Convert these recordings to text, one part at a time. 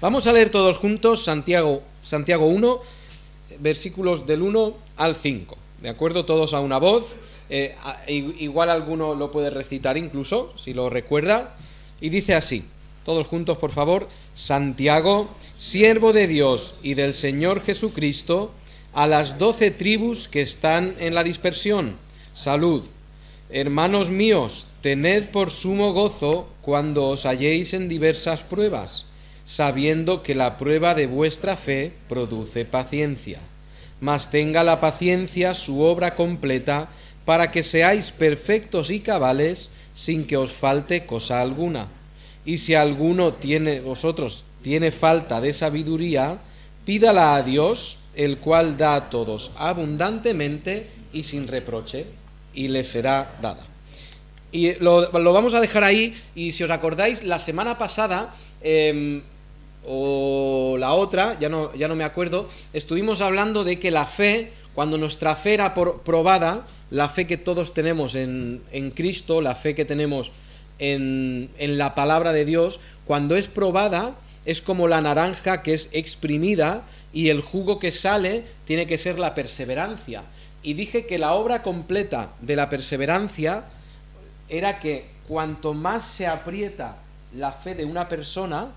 Vamos a leer todos juntos Santiago 1, versículos del 1 al 5, ¿de acuerdo? Todos a una voz, igual alguno lo puede recitar incluso, si lo recuerda, y dice así, todos juntos por favor: Santiago, siervo de Dios y del Señor Jesucristo, a las 12 tribus que están en la dispersión, salud. Hermanos míos, tened por sumo gozo cuando os halléis en diversas pruebas, sabiendo que la prueba de vuestra fe produce paciencia. Mas tenga la paciencia su obra completa, para que seáis perfectos y cabales, sin que os falte cosa alguna. Y si alguno vosotros tiene falta de sabiduría, pídala a Dios, el cual da a todos abundantemente y sin reproche, y le será dada. Y lo vamos a dejar ahí. Y si os acordáis, la semana pasada o la otra, ya no me acuerdo, estuvimos hablando de que la fe, cuando nuestra fe era probada, la fe que todos tenemos en Cristo, la fe que tenemos en la palabra de Dios, cuando es probada, es como la naranja que es exprimida y el jugo que sale tiene que ser la perseverancia. Y dije que la obra completa de la perseverancia era que cuanto más se aprieta la fe de una persona,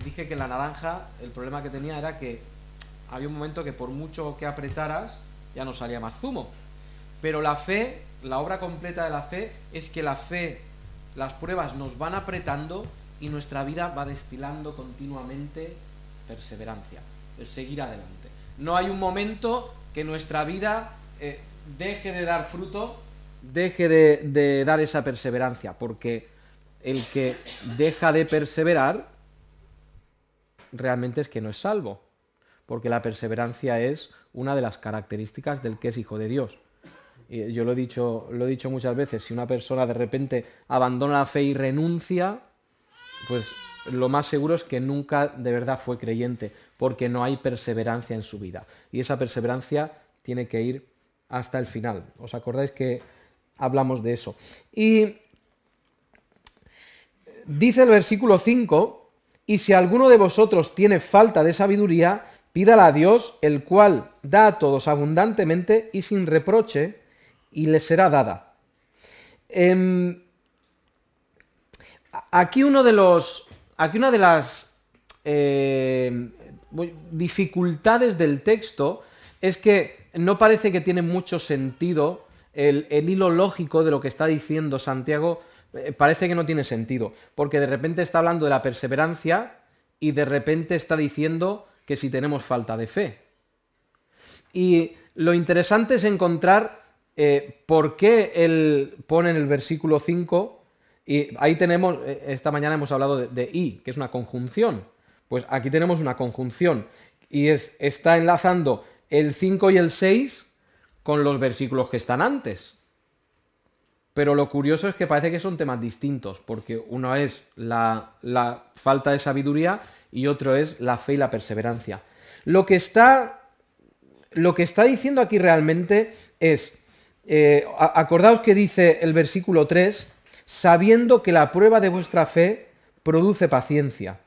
dije que la naranja, el problema que tenía era que había un momento que por mucho que apretaras ya no salía más zumo. Pero la fe, la obra completa de la fe, es que la fe, las pruebas nos van apretando y nuestra vida va destilando continuamente perseverancia, el seguir adelante. No hay un momento que nuestra vida deje de dar fruto, deje de dar esa perseverancia, porque el que deja de perseverar realmente es que no es salvo, porque la perseverancia es una de las características del que es hijo de Dios. Y yo lo he dicho muchas veces, si una persona de repente abandona la fe y renuncia, pues lo más seguro es que nunca de verdad fue creyente, porque no hay perseverancia en su vida. Y esa perseverancia tiene que ir hasta el final. ¿Os acordáis que hablamos de eso? Y dice el versículo 5, y si alguno de vosotros tiene falta de sabiduría, pídala a Dios, el cual da a todos abundantemente y sin reproche, y le será dada. Aquí una de las dificultades del texto es que no parece que tiene mucho sentido el hilo lógico de lo que está diciendo Santiago. Parece que no tiene sentido, porque de repente está hablando de la perseverancia y de repente está diciendo que si tenemos falta de fe. Y lo interesante es encontrar por qué él pone en el versículo 5, y ahí tenemos, esta mañana hemos hablado de y, que es una conjunción. Pues aquí tenemos una conjunción, y está enlazando el 5 y el 6 con los versículos que están antes. Pero lo curioso es que parece que son temas distintos, porque uno es la falta de sabiduría y otro es la fe y la perseverancia. Lo que está diciendo aquí realmente es, acordaos que dice el versículo 3, sabiendo que la prueba de vuestra fe produce paciencia.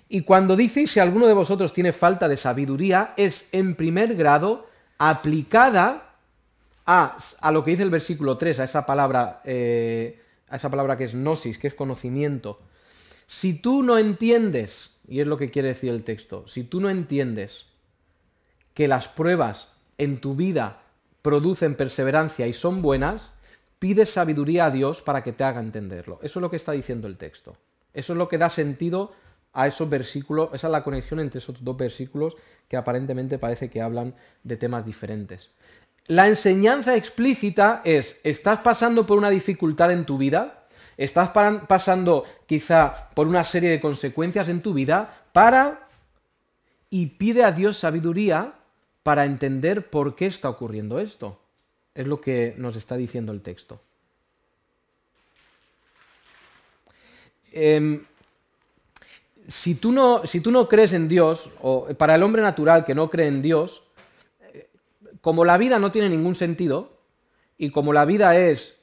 Y cuando dice, si alguno de vosotros tiene falta de sabiduría, es en primer grado aplicada a lo que dice el versículo 3, a esa palabra que es gnosis, que es conocimiento. Si tú no entiendes, y es lo que quiere decir el texto, si tú no entiendes que las pruebas en tu vida producen perseverancia y son buenas, pides sabiduría a Dios para que te haga entenderlo. Eso es lo que está diciendo el texto. Eso es lo que da sentido a esos versículos, esa es la conexión entre esos dos versículos que aparentemente parece que hablan de temas diferentes. La enseñanza explícita es, ¿estás pasando por una dificultad en tu vida? ¿Estás pasando quizá por una serie de consecuencias en tu vida? Y pide a Dios sabiduría para entender por qué está ocurriendo esto. Es lo que nos está diciendo el texto. Si tú no crees en Dios, o para el hombre natural que no cree en Dios, como la vida no tiene ningún sentido, y como la vida es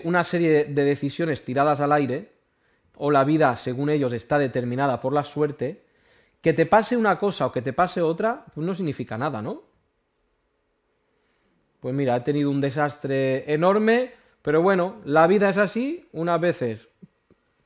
una serie de decisiones tiradas al aire, o la vida, según ellos, está determinada por la suerte, que te pase una cosa o que te pase otra, pues no significa nada, ¿no? Pues mira, he tenido un desastre enorme, pero bueno, la vida es así, unas veces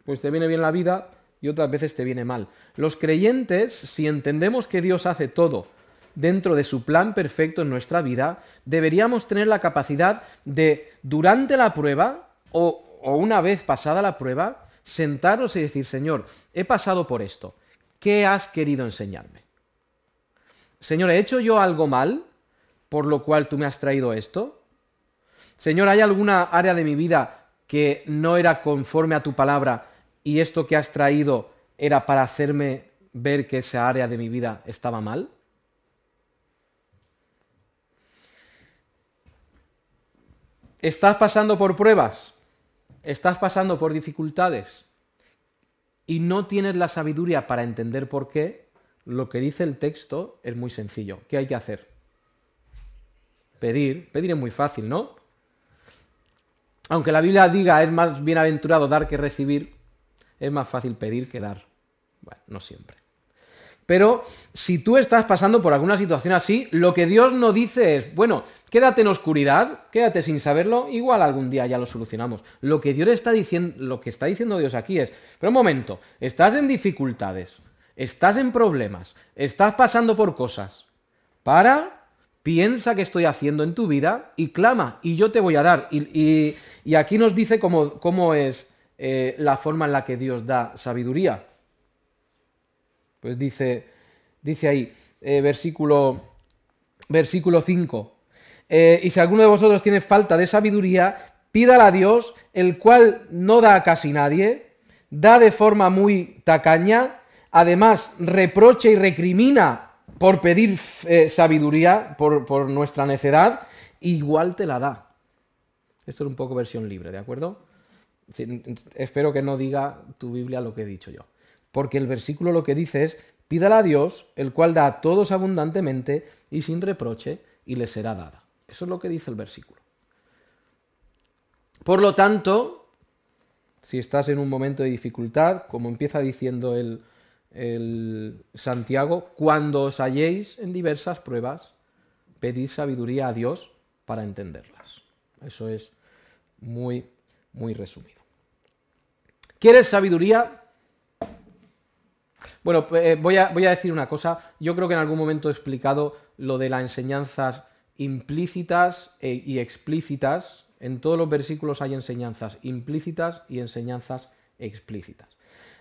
pues te viene bien la vida y otras veces te viene mal. Los creyentes, si entendemos que Dios hace todo dentro de su plan perfecto en nuestra vida, deberíamos tener la capacidad de, durante la prueba o una vez pasada la prueba, sentarnos y decir, Señor, he pasado por esto, ¿qué has querido enseñarme? Señor, ¿he hecho yo algo mal por lo cual tú me has traído esto? Señor, ¿hay alguna área de mi vida que no era conforme a tu palabra y esto que has traído era para hacerme ver que esa área de mi vida estaba mal? ¿Estás pasando por pruebas? ¿Estás pasando por dificultades? ¿Y no tienes la sabiduría para entender por qué? Lo que dice el texto es muy sencillo. ¿Qué hay que hacer? Pedir. Pedir es muy fácil, ¿no? Aunque la Biblia diga es más bienaventurado dar que recibir, es más fácil pedir que dar. Bueno, no siempre. Pero si tú estás pasando por alguna situación así, lo que Dios no dice es, bueno, quédate en oscuridad, quédate sin saberlo, igual algún día ya lo solucionamos. Lo que Dios está diciendo, lo que está diciendo Dios aquí es, pero un momento, estás en dificultades, estás en problemas, estás pasando por cosas. Piensa qué estoy haciendo en tu vida y clama, y yo te voy a dar. Y aquí nos dice cómo es la forma en la que Dios da sabiduría. Pues dice ahí, versículo 5, y si alguno de vosotros tiene falta de sabiduría, pídala a Dios, el cual no da a casi nadie, da de forma muy tacaña, además reprocha y recrimina por pedir sabiduría, por nuestra necedad, igual te la da. Esto es un poco versión libre, ¿de acuerdo? Sí, espero que no diga tu Biblia lo que he dicho yo. Porque el versículo lo que dice es, pídala a Dios, el cual da a todos abundantemente y sin reproche, y le será dada. Eso es lo que dice el versículo. Por lo tanto, si estás en un momento de dificultad, como empieza diciendo el Santiago, cuando os halléis en diversas pruebas, pedid sabiduría a Dios para entenderlas. Eso es muy, muy resumido. ¿Quieres sabiduría? Bueno, voy a decir una cosa. Yo creo que en algún momento he explicado lo de las enseñanzas implícitas y explícitas. En todos los versículos hay enseñanzas implícitas y enseñanzas explícitas.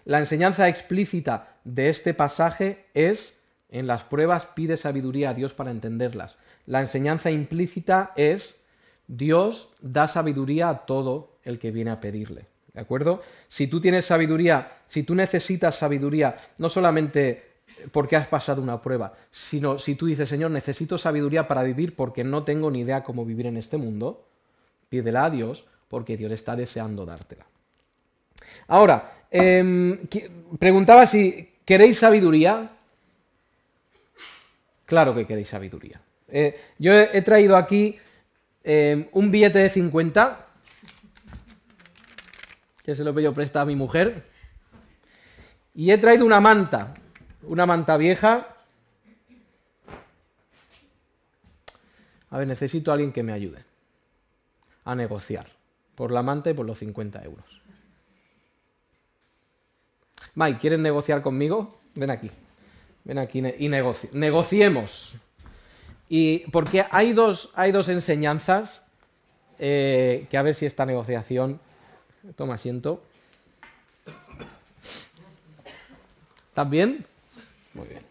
La enseñanza explícita de este pasaje es, en las pruebas pide sabiduría a Dios para entenderlas. La enseñanza implícita es, Dios da sabiduría a todo el que viene a pedirle. ¿De acuerdo? Si tú tienes sabiduría, si tú necesitas sabiduría, no solamente porque has pasado una prueba, sino si tú dices, Señor, necesito sabiduría para vivir porque no tengo ni idea cómo vivir en este mundo, pídela a Dios porque Dios está deseando dártela. Ahora, preguntaba si queréis sabiduría. Claro que queréis sabiduría. Yo he traído aquí un billete de 50, que se lo he pedido prestado a mi mujer, y he traído una manta vieja. A ver, necesito a alguien que me ayude a negociar por la manta y por los 50 euros. Mike, ¿quieres negociar conmigo? Ven aquí y negociemos. Y porque hay dos enseñanzas que a ver si esta negociación... Toma asiento. ¿Estás bien? Muy bien.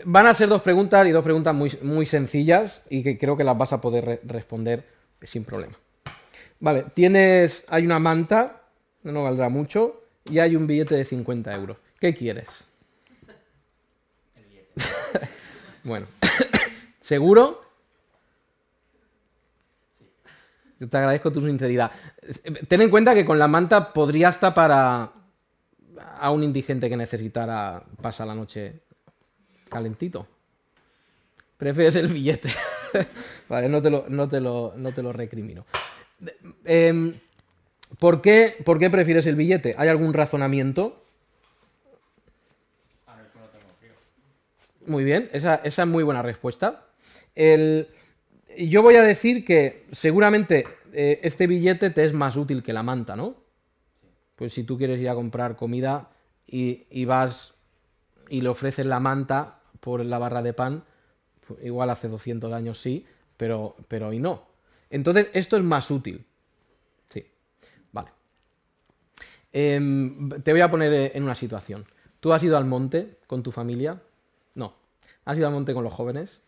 Van a ser dos preguntas y dos preguntas muy, muy sencillas y que creo que las vas a poder responder sin problema. Vale, hay una manta, no valdrá mucho, y hay un billete de 50 euros. ¿Qué quieres? El billete. Bueno, ¿seguro? Sí. Te agradezco tu sinceridad. Ten en cuenta que con la manta podría estar para a un indigente que necesitara pasar la noche calentito. Prefieres el billete. Vale, no te lo recrimino. ¿Por qué prefieres el billete? ¿Hay algún razonamiento? Ah, no, es que no tengo frío. Muy bien, esa es muy buena respuesta. Yo voy a decir que seguramente este billete te es más útil que la manta, ¿no? Pues si tú quieres ir a comprar comida y vas y le ofreces la manta por la barra de pan, pues igual hace 200 años sí, pero hoy no. Entonces, esto es más útil. Sí, vale. Te voy a poner en una situación. ¿Tú has ido al monte con tu familia? No. ¿Has ido al monte con los jóvenes?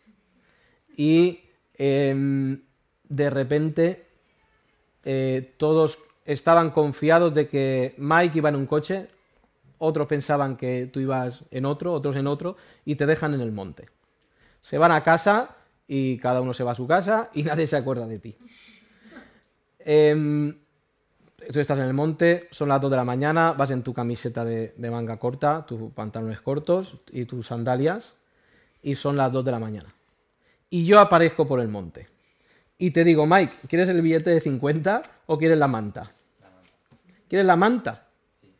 Y de repente todos estaban confiados de que Mike iba en un coche, otros pensaban que tú ibas en otro, otros en otro, y te dejan en el monte. Se van a casa y cada uno se va a su casa y nadie se acuerda de ti. Tú estás en el monte, son las 2 de la mañana, vas en tu camiseta de manga corta, tus pantalones cortos y tus sandalias, y son las 2 de la mañana. Y yo aparezco por el monte. Y te digo, Mike, ¿quieres el billete de 50 o quieres la manta? La manta. ¿Quieres la manta? Sí.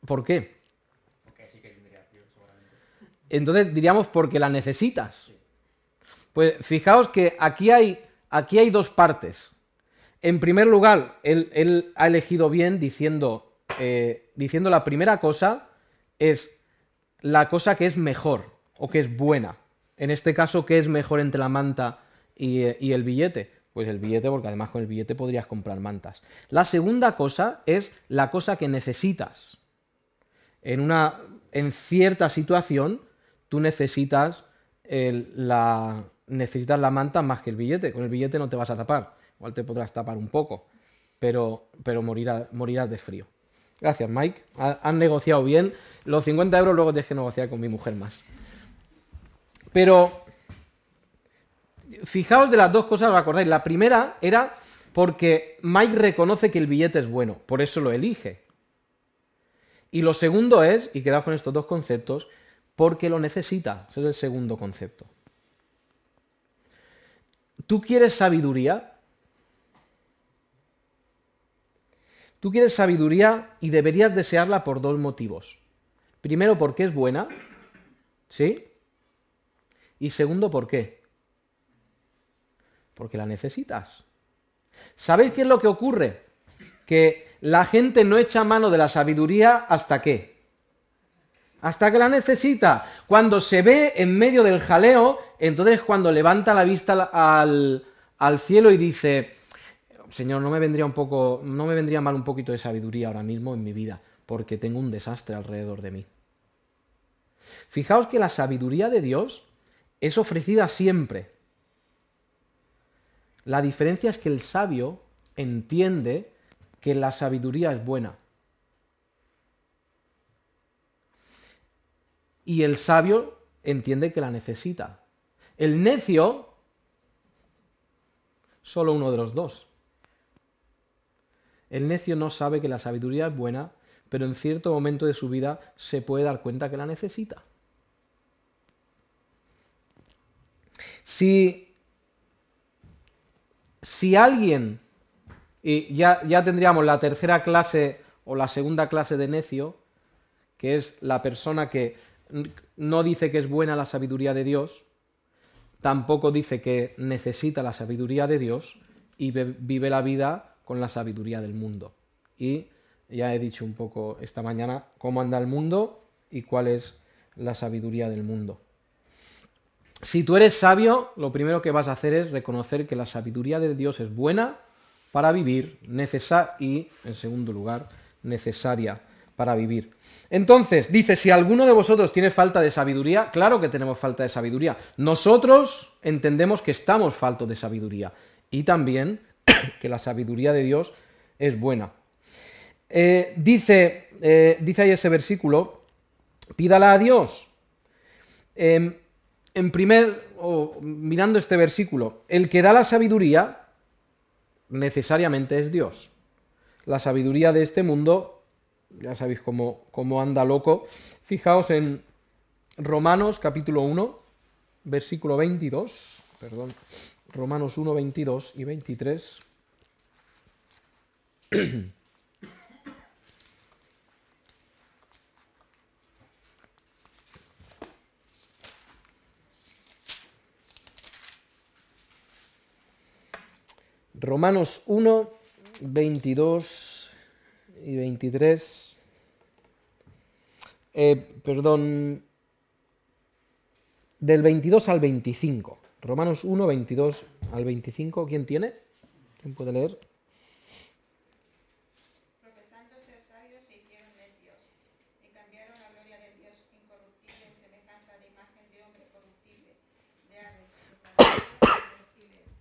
¿Por qué? Porque sí que tendría frío, seguramente. Entonces diríamos porque la necesitas. Pues fijaos que aquí hay dos partes. En primer lugar, él ha elegido bien diciendo la primera cosa es la cosa que es mejor o que es buena. En este caso, ¿qué es mejor entre la manta y el billete? Pues el billete, porque además con el billete podrías comprar mantas. La segunda cosa es la cosa que necesitas. En cierta situación, tú necesitas necesitas la manta más que el billete. Con el billete no te vas a tapar. Igual te podrás tapar un poco, pero morirás de frío. Gracias, Mike. Has negociado bien. Los 50 euros luego tienes que negociar con mi mujer más. Pero fijaos de las dos cosas, ¿os acordáis? La primera era porque Mike reconoce que el billete es bueno, por eso lo elige. Y lo segundo es, y quedaos con estos dos conceptos, porque lo necesita. Ese es el segundo concepto. ¿Tú quieres sabiduría? Tú quieres sabiduría y deberías desearla por dos motivos. Primero, porque es buena, ¿sí? Y segundo, ¿por qué? Porque la necesitas. ¿Sabéis qué es lo que ocurre? Que la gente no echa mano de la sabiduría ¿hasta qué? Hasta que la necesita. Cuando se ve en medio del jaleo, entonces cuando levanta la vista al cielo y dice, Señor, no me vendría mal un poquito de sabiduría ahora mismo en mi vida, porque tengo un desastre alrededor de mí. Fijaos que la sabiduría de Dios es ofrecida siempre. La diferencia es que el sabio entiende que la sabiduría es buena. Y el sabio entiende que la necesita. El necio, solo uno de los dos. El necio no sabe que la sabiduría es buena, pero en cierto momento de su vida se puede dar cuenta que la necesita. Si alguien, y ya tendríamos la tercera clase o la segunda clase de necio, que es la persona que no dice que es buena la sabiduría de Dios, tampoco dice que necesita la sabiduría de Dios y vive la vida con la sabiduría del mundo. Y ya he dicho un poco esta mañana cómo anda el mundo y cuál es la sabiduría del mundo. Si tú eres sabio, lo primero que vas a hacer es reconocer que la sabiduría de Dios es buena para vivir y, en segundo lugar, necesaria para vivir. Entonces, dice, si alguno de vosotros tiene falta de sabiduría, claro que tenemos falta de sabiduría. Nosotros entendemos que estamos faltos de sabiduría y también que la sabiduría de Dios es buena. Dice ahí ese versículo, pídala a Dios. Mirando este versículo, el que da la sabiduría necesariamente es Dios. La sabiduría de este mundo, ya sabéis cómo anda loco. Fijaos en Romanos capítulo 1, versículo 22, Romanos 1, 22 y 23. Romanos 1, 22 y 23. Perdón, del 22 al 25. Romanos 1, 22 al 25. ¿Quién tiene? ¿Quién puede leer? Profesando ser sabios se hicieron necios, y cambiaron la gloria del Dios incorruptible en semejanza de imagen de hombre corruptible, de aves, de reptiles,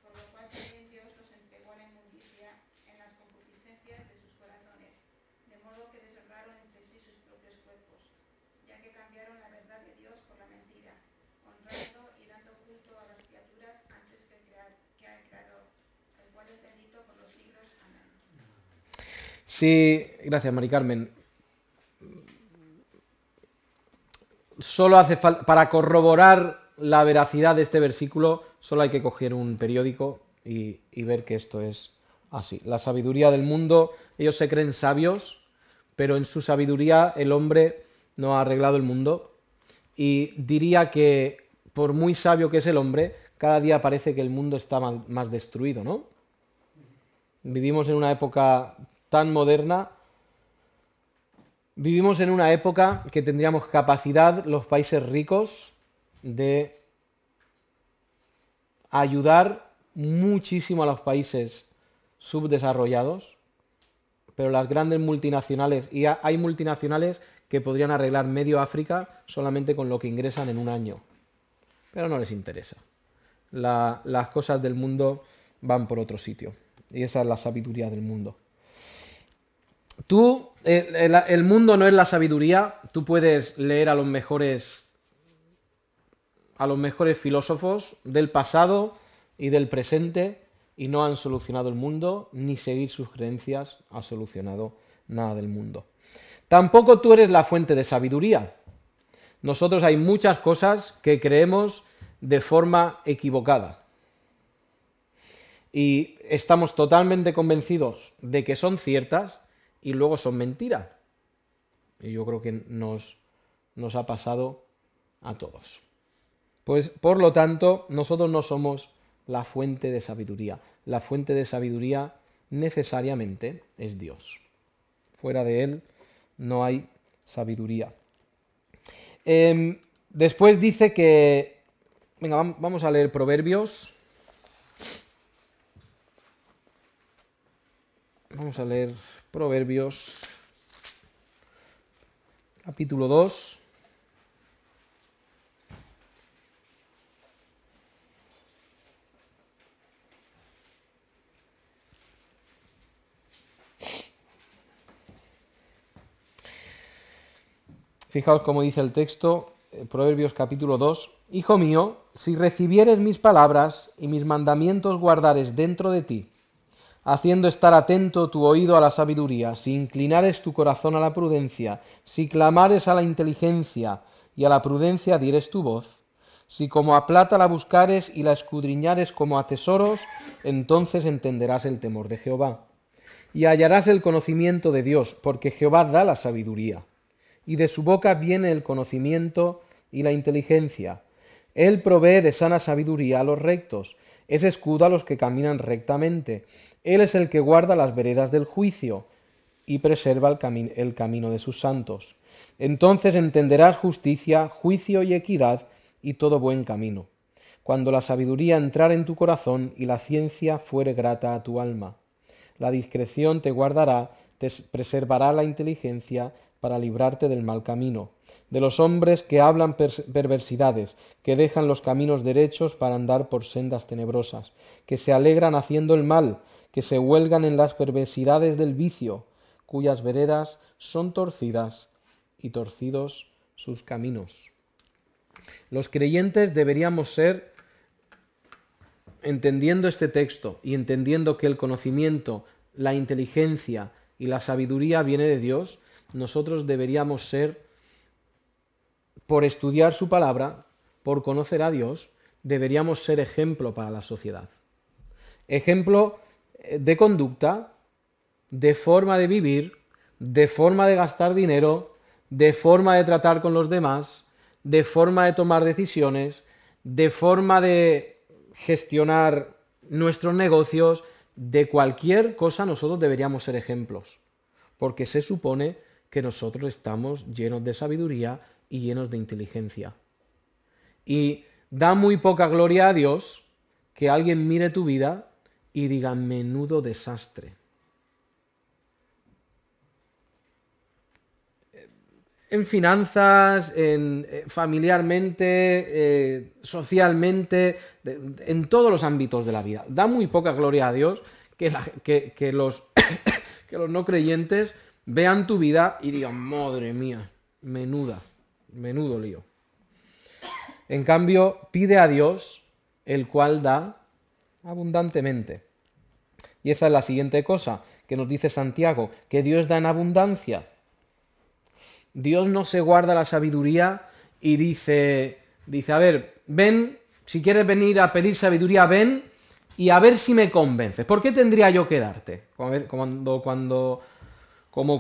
por lo cual también Dios los entregó a la inmundicia en las concupiscencias de sus corazones, de modo que deshonraron entre sí sus propios cuerpos, ya que cambiaron la verdad de Dios por la mentira, honrando y dando culto a las criaturas antes que al Creador, el cual es bendito por los siglos. Amén. Sí, gracias, Mari Carmen. Solo hace falta, para corroborar la veracidad de este versículo, solo hay que coger un periódico y ver que esto es así. La sabiduría del mundo, ellos se creen sabios, pero en su sabiduría el hombre no ha arreglado el mundo. Y diría que, por muy sabio que es el hombre, cada día parece que el mundo está más destruido, ¿no? Vivimos en una época tan moderna, vivimos en una época que tendríamos capacidad, los países ricos, de ayudar muchísimo a los países subdesarrollados, pero las grandes multinacionales, y hay multinacionales que podrían arreglar medio África solamente con lo que ingresan en un año, pero no les interesa. Las cosas del mundo van por otro sitio, y esa es la sabiduría del mundo. El mundo no es la sabiduría. Tú puedes leer a los mejores filósofos del pasado y del presente y no han solucionado el mundo, ni seguir sus creencias ha solucionado nada del mundo. Tampoco tú eres la fuente de sabiduría. Nosotros hay muchas cosas que creemos de forma equivocada y estamos totalmente convencidos de que son ciertas y luego son mentiras. Y yo creo que nos ha pasado a todos. Pues, por lo tanto, nosotros no somos la fuente de sabiduría. La fuente de sabiduría necesariamente es Dios. Fuera de Él no hay sabiduría. Después dice que... Venga, vamos a leer Proverbios. Vamos a leer Proverbios, capítulo 2. Fijaos cómo dice el texto, Proverbios capítulo 2. Hijo mío, si recibieres mis palabras y mis mandamientos guardares dentro de ti, haciendo estar atento tu oído a la sabiduría, si inclinares tu corazón a la prudencia, si clamares a la inteligencia y a la prudencia dieres tu voz, si como a plata la buscares y la escudriñares como a tesoros, entonces entenderás el temor de Jehová. Y hallarás el conocimiento de Dios, porque Jehová da la sabiduría, y de su boca viene el conocimiento y la inteligencia. Él provee de sana sabiduría a los rectos, es escudo a los que caminan rectamente. Él es el que guarda las veredas del juicio y preserva el camino de sus santos. Entonces entenderás justicia, juicio y equidad y todo buen camino, cuando la sabiduría entrare en tu corazón y la ciencia fuere grata a tu alma. La discreción te guardará, te preservará la inteligencia para librarte del mal camino, de los hombres que hablan perversidades, que dejan los caminos derechos para andar por sendas tenebrosas, que se alegran haciendo el mal, que se huelgan en las perversidades del vicio, cuyas veredas son torcidas y torcidos sus caminos. Los creyentes deberíamos ser, entendiendo este texto y entendiendo que el conocimiento, la inteligencia y la sabiduría viene de Dios, nosotros deberíamos ser, por estudiar su palabra, por conocer a Dios, deberíamos ser ejemplo para la sociedad. Ejemplo de conducta, de forma de vivir, de forma de gastar dinero, de forma de tratar con los demás, de forma de tomar decisiones, de forma de gestionar nuestros negocios, de cualquier cosa nosotros deberíamos ser ejemplos, porque se supone que nosotros estamos llenos de sabiduría y llenos de inteligencia. Y da muy poca gloria a Dios que alguien mire tu vida y diga, menudo desastre. En finanzas, familiarmente, socialmente, en todos los ámbitos de la vida. Da muy poca gloria a Dios que los no creyentes vean tu vida y digan, madre mía, menudo lío. En cambio, pide a Dios, el cual da abundantemente. Y esa es la siguiente cosa que nos dice Santiago, que Dios da en abundancia. Dios no se guarda la sabiduría y dice, a ver, ven, si quieres venir a pedir sabiduría, ven y a ver si me convences. ¿Por qué tendría yo que darte? Como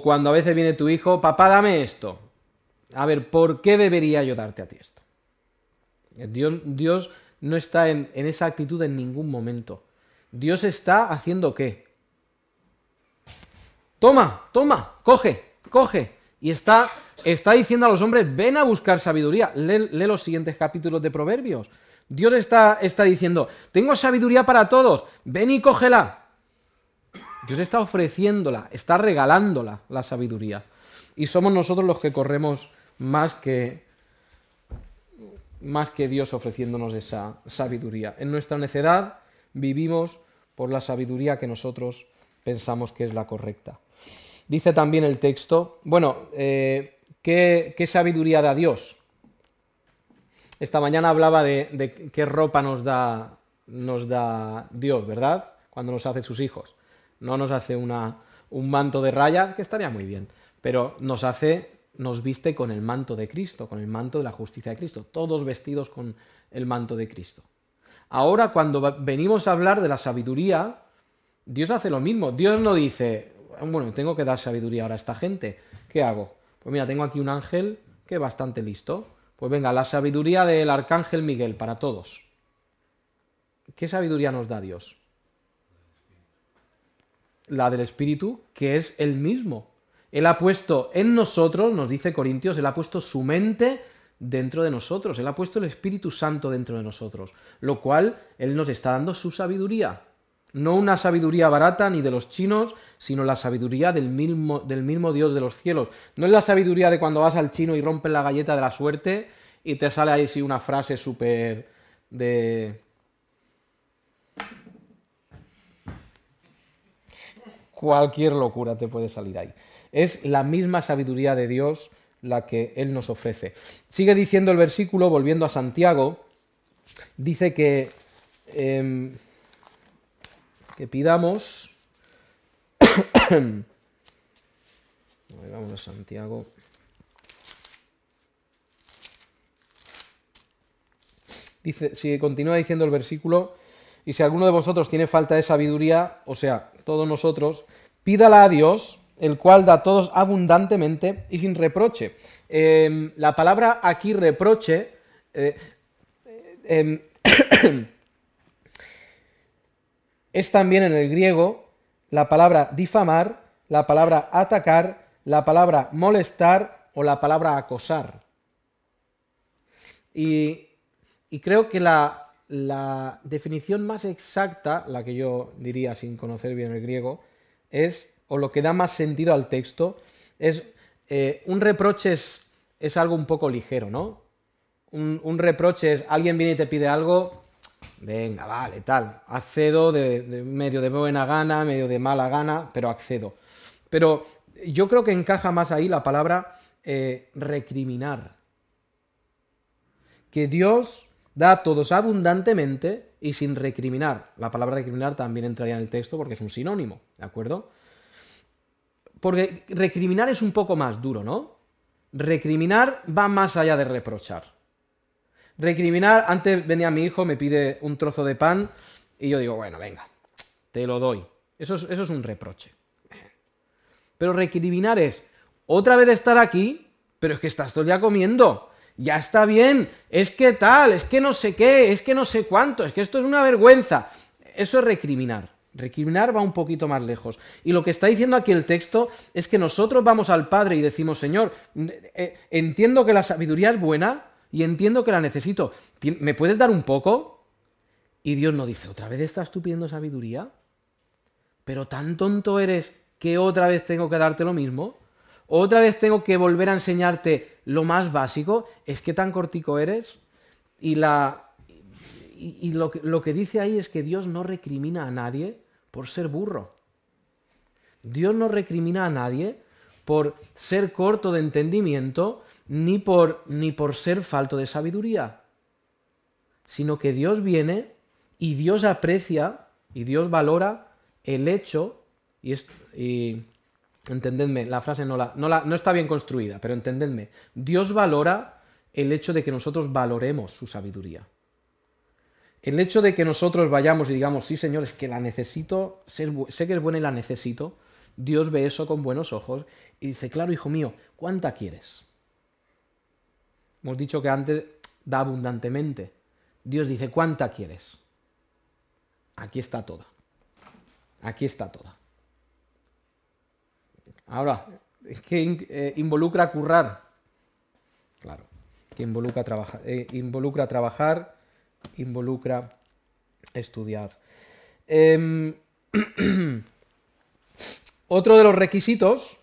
cuando a veces viene tu hijo, papá, dame esto. A ver, ¿por qué debería yo darte a ti esto? Dios no está en esa actitud en ningún momento. Dios está haciendo ¿qué? Toma, coge. Y está diciendo a los hombres, ven a buscar sabiduría. Lee los siguientes capítulos de Proverbios. Dios está diciendo, tengo sabiduría para todos, ven y cógela. Dios está ofreciéndola, está regalándola, la sabiduría. Y somos nosotros los que corremos más que Dios ofreciéndonos esa sabiduría. En nuestra necedad vivimos por la sabiduría que nosotros pensamos que es la correcta. Dice también el texto, bueno, ¿qué sabiduría da Dios? Esta mañana hablaba de qué ropa nos da Dios, ¿verdad? Cuando nos hace sus hijos. No nos hace un manto de rayas, que estaría muy bien, pero nos viste con el manto de Cristo, con el manto de la justicia de Cristo, todos vestidos con el manto de Cristo. Ahora, cuando venimos a hablar de la sabiduría, Dios hace lo mismo. Dios no dice, bueno, tengo que dar sabiduría ahora a esta gente, ¿qué hago? Pues mira, tengo aquí un ángel que es bastante listo. Pues venga, la sabiduría del arcángel Miguel para todos. ¿Qué sabiduría nos da Dios? La del Espíritu, que es el mismo. Él ha puesto en nosotros, nos dice Corintios, Él ha puesto su mente dentro de nosotros. Él ha puesto el Espíritu Santo dentro de nosotros. Lo cual, Él nos está dando su sabiduría. No una sabiduría barata ni de los chinos, sino la sabiduría del mismo Dios de los cielos. No es la sabiduría de cuando vas al chino y rompes la galleta de la suerte y te sale ahí sí una frase súper de... Cualquier locura te puede salir ahí. Es la misma sabiduría de Dios la que Él nos ofrece. Sigue diciendo el versículo, volviendo a Santiago, dice que pidamos... Vamos a Santiago. Dice, si continúa diciendo el versículo, y si alguno de vosotros tiene falta de sabiduría, o sea, todos nosotros, pídala a Dios, el cual da a todos abundantemente y sin reproche. La palabra aquí reproche es también en el griego la palabra difamar, la palabra atacar, la palabra molestar o la palabra acosar. Y creo que la definición más exacta, la que yo diría sin conocer bien el griego, es, o lo que da más sentido al texto, es un reproche es algo un poco ligero, ¿no? Un reproche es, alguien viene y te pide algo, venga, vale, tal, accedo de medio de buena gana, medio de mala gana, pero accedo. Pero yo creo que encaja más ahí la palabra recriminar. Que Dios da a todos abundantemente y sin recriminar. La palabra recriminar también entraría en el texto porque es un sinónimo, ¿de acuerdo? Porque recriminar es un poco más duro, ¿no? Recriminar va más allá de reprochar. Recriminar, antes venía mi hijo, me pide un trozo de pan y yo digo, bueno, venga, te lo doy. Eso es un reproche. Pero recriminar es, otra vez estar aquí, pero es que estás todo el día comiendo. Ya está bien, es que tal, es que no sé qué, es que no sé cuánto, es que esto es una vergüenza. Eso es recriminar. Recriminar va un poquito más lejos. Y lo que está diciendo aquí el texto es que nosotros vamos al Padre y decimos, Señor, entiendo que la sabiduría es buena y entiendo que la necesito. ¿Me puedes dar un poco? Y Dios nos dice, ¿otra vez estás tú pidiendo sabiduría? ¿Pero tan tonto eres que otra vez tengo que darte lo mismo? ¿Otra vez tengo que volver a enseñarte lo más básico? ¿Es que tan cortico eres? Y lo que dice ahí es que Dios no recrimina a nadie por ser burro. Dios no recrimina a nadie por ser corto de entendimiento ni por ser falto de sabiduría, sino que Dios viene y Dios aprecia y Dios valora el hecho, y entendedme, la frase no está bien construida, pero entendedme, Dios valora el hecho de que nosotros valoremos su sabiduría. El hecho de que nosotros vayamos y digamos, sí, Señor, es que la necesito, sé que es buena y la necesito, Dios ve eso con buenos ojos y dice, claro, hijo mío, ¿cuánta quieres? Hemos dicho que antes da abundantemente. Dios dice, ¿cuánta quieres? Aquí está toda. Aquí está toda. Ahora, es que involucra currar. Claro, que involucra trabajar, involucra estudiar. Otro de los requisitos,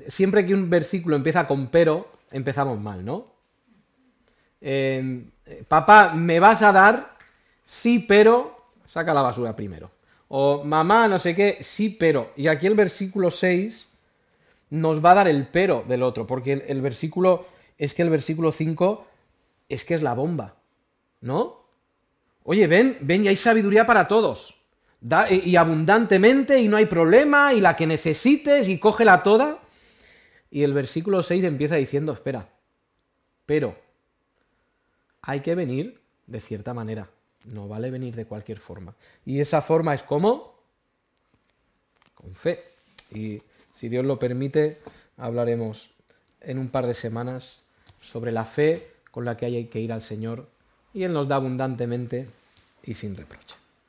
siempre que un versículo empieza con pero, empezamos mal, ¿no? Papá, ¿me vas a dar? Sí, pero saca la basura primero. O mamá, no sé qué, sí, pero. Y aquí el versículo 6 nos va a dar el pero del otro, porque el versículo 5 es que es la bomba, ¿no? Oye, ven y hay sabiduría para todos. Y abundantemente, y no hay problema, y la que necesites, y cógela toda. Y el versículo 6 empieza diciendo, espera, pero hay que venir de cierta manera. No vale venir de cualquier forma. Y esa forma es ¿cómo? Con fe. Y si Dios lo permite, hablaremos en un par de semanas sobre la fe con la que hay que ir al Señor, y Él nos da abundantemente y sin reproche.